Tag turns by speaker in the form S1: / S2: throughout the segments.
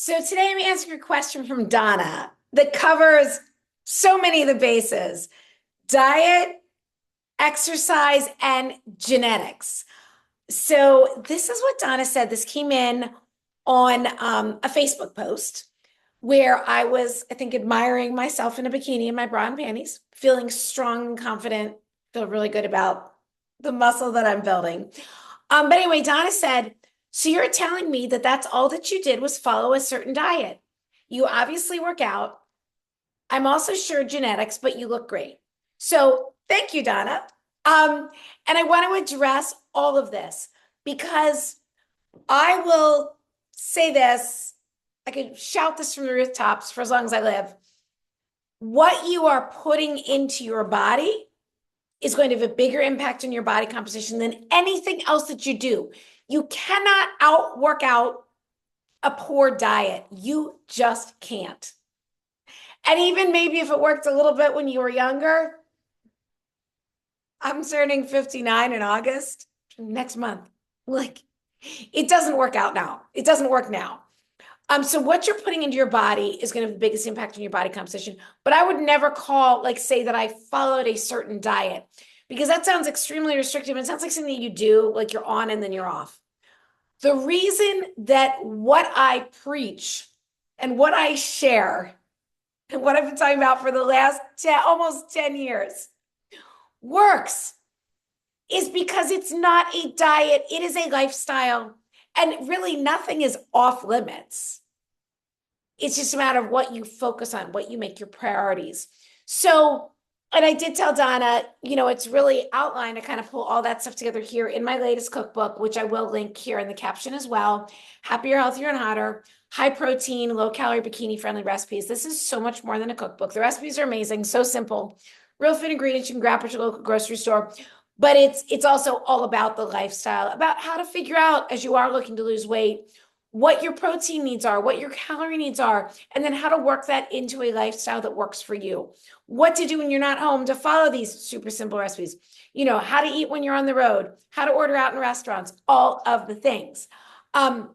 S1: So today I'm answering a question from Donna that covers so many of the bases: diet, exercise, and genetics. So this is what Donna said. This came in on a Facebook post where I was, I think, admiring myself in a bikini in my bra and panties, feeling strong and confident, feel really good about the muscle that I'm building. But anyway, Donna said, so you're telling me that that's all that you did was follow a certain diet. You obviously work out. I'm also sure genetics, but you look great. So thank you, Donna. And I want to address all of this because I will say this, I could shout this from the rooftops for as long as I live. What you are putting into your body is going to have a bigger impact on your body composition than anything else that you do. You cannot outwork out a poor diet. You just can't. And even maybe if it worked a little bit when you were younger, I'm turning 59 in August next month. Like, it doesn't work out now. It doesn't work now. So what you're putting into your body is going to have the biggest impact on your body composition. But I would never say that I followed a certain diet because that sounds extremely restrictive. It sounds like something you do, like you're on and then you're off. The reason that what I preach and what I share and what I've been talking about for the last almost 10 years works is because it's not a diet, it is a lifestyle. And really, nothing is off limits. It's just a matter of what you focus on, what you make your priorities. So, and I did tell Donna, it's really outlined to kind of pull all that stuff together here in my latest cookbook, which I will link here in the caption as well. Happier, healthier, and hotter. High protein, low calorie, bikini friendly recipes. This is so much more than a cookbook. The recipes are amazing, so simple. Real food ingredients you can grab at your local grocery store. But it's also all about the lifestyle, about how to figure out as you are looking to lose weight, what your protein needs are, what your calorie needs are, and then how to work that into a lifestyle that works for you. What to do when you're not home to follow these super simple recipes. How to eat when you're on the road, how to order out in restaurants, all of the things. And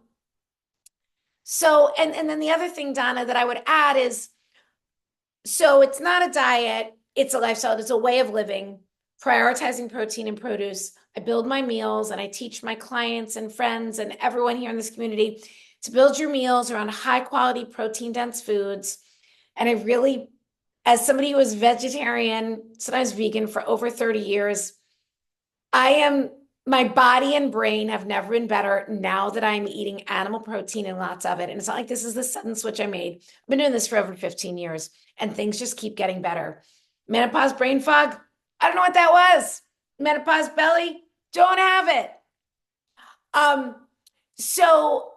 S1: then the other thing, Donna, that I would add is, so it's not a diet, it's a lifestyle, it's a way of living, prioritizing protein and produce. I build my meals and I teach my clients and friends and everyone here in this community to build your meals around high quality protein dense foods. And I really, as somebody who was vegetarian, sometimes vegan for over 30 years, my body and brain have never been better now that I'm eating animal protein and lots of it. And it's not like this is the sudden switch I made. I've been doing this for over 15 years and things just keep getting better. Menopause brain fog, I don't know what that was. Menopause belly, don't have it. So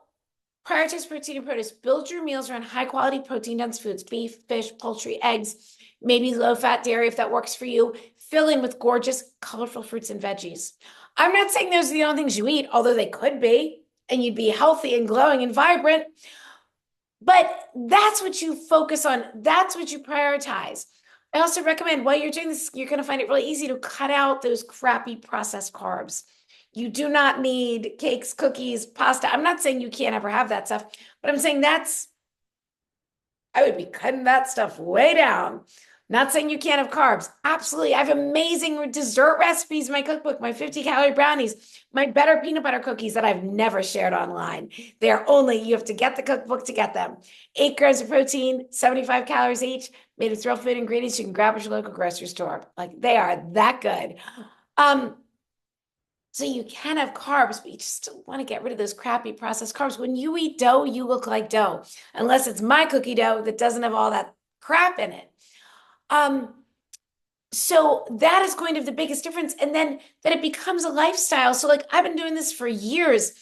S1: prioritize protein and produce. Build your meals around high quality protein dense foods, beef, fish, poultry, eggs, maybe low fat dairy if that works for you. Fill in with gorgeous, colorful fruits and veggies. I'm not saying those are the only things you eat, although they could be, and you'd be healthy and glowing and vibrant. But that's what you focus on. That's what you prioritize. I also recommend while you're doing this, you're going to find it really easy to cut out those crappy processed carbs. You do not need cakes, cookies, pasta. I'm not saying you can't ever have that stuff, but I'm saying I would be cutting that stuff way down. Not saying you can't have carbs. Absolutely. I have amazing dessert recipes in my cookbook, my 50-calorie brownies, my better peanut butter cookies that I've never shared online. You have to get the cookbook to get them. 8 grams of protein, 75 calories each, made with real food ingredients you can grab at your local grocery store. Like, they are that good. So you can have carbs, but you just don't want to get rid of those crappy processed carbs. When you eat dough, you look like dough, unless it's my cookie dough that doesn't have all that crap in it. So that is going to have the biggest difference. And then that it becomes a lifestyle. So like, I've been doing this for years.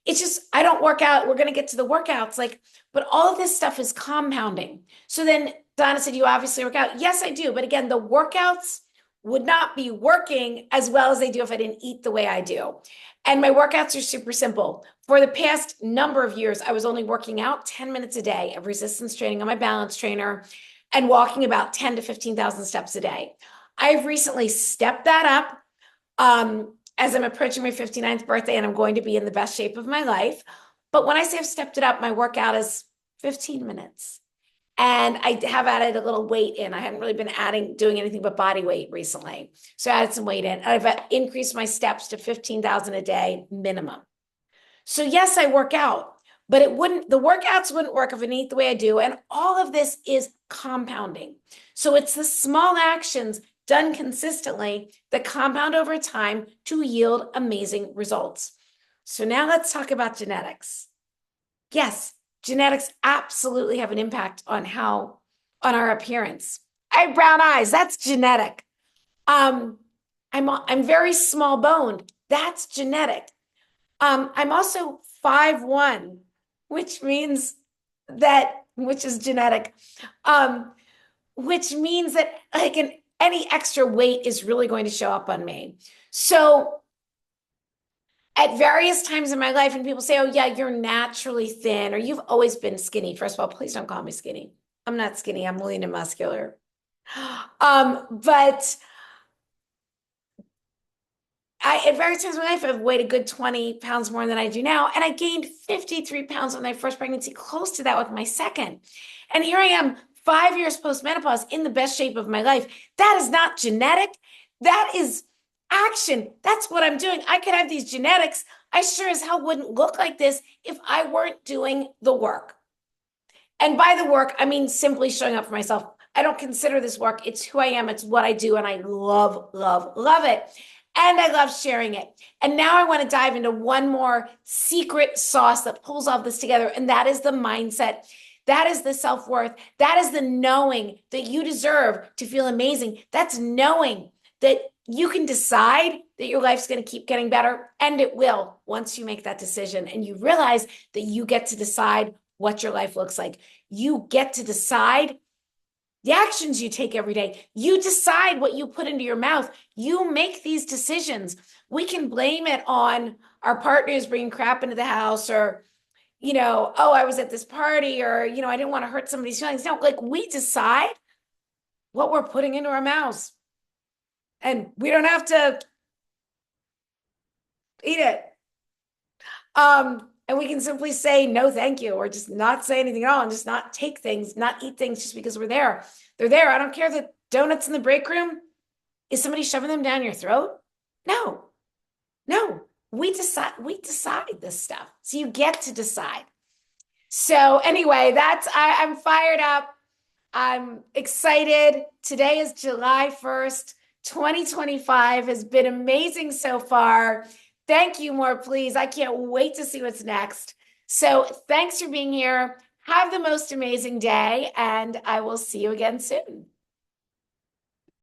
S1: It's just, I don't work out. We're going to get to the workouts, but all of this stuff is compounding. So then Donna said, you obviously work out. Yes, I do. But again, the workouts would not be working as well as they do if I didn't eat the way I do. And my workouts are super simple. For the past number of years, I was only working out 10 minutes a day of resistance training on my balance trainer and walking about 10 to 15,000 steps a day. I've recently stepped that up as I'm approaching my 59th birthday and I'm going to be in the best shape of my life. But when I say I've stepped it up, my workout is 15 minutes. And I have added a little weight in. I hadn't really been doing anything but body weight recently. So I added some weight in. I've increased my steps to 15,000 a day minimum. So yes, I work out, but the workouts wouldn't work if I didn't eat the way I do. And all of this is compounding. So it's the small actions done consistently that compound over time to yield amazing results. So now let's talk about genetics. Yes, genetics absolutely have an impact on our appearance. I have brown eyes. That's genetic. I'm very small boned. That's genetic. I'm also 5'1", which is genetic. Which means that any extra weight is really going to show up on me. So at various times in my life, and people say, oh yeah, you're naturally thin, or you've always been skinny. First of all, please don't call me skinny. I'm not skinny. I'm lean and muscular. But at various times in my life, I've weighed a good 20 pounds more than I do now. And I gained 53 pounds on my first pregnancy, close to that with my second. And here I am 5 years post-menopause in the best shape of my life. That is not genetic. That is action. That's what I'm doing. I could have these genetics. I sure as hell wouldn't look like this if I weren't doing the work. And by the work, I mean simply showing up for myself. I don't consider this work. It's who I am. It's what I do. And I love, love, love it. And I love sharing it. And now I want to dive into one more secret sauce that pulls all this together. And that is the mindset. That is the self-worth. That is the knowing that you deserve to feel amazing. That's knowing that you can decide that your life's going to keep getting better, and it will once you make that decision and you realize that you get to decide what your life looks like. You get to decide the actions you take every day. You decide what you put into your mouth. You make these decisions. We can blame it on our partners bringing crap into the house, or, oh, I was at this party, or, I didn't want to hurt somebody's feelings. No, we decide what we're putting into our mouths. And we don't have to eat it. And we can simply say, no, thank you, or just not say anything at all, and just not take things, not eat things just because we're there. They're there. I don't care the donuts in the break room. Is somebody shoving them down your throat? No. We decide this stuff. So you get to decide. So anyway, I'm fired up. I'm excited. Today is July 1st. 2025 has been amazing so far. Thank you, more please. I can't wait to see what's next. So thanks for being here. Have the most amazing day, and I will see you again soon.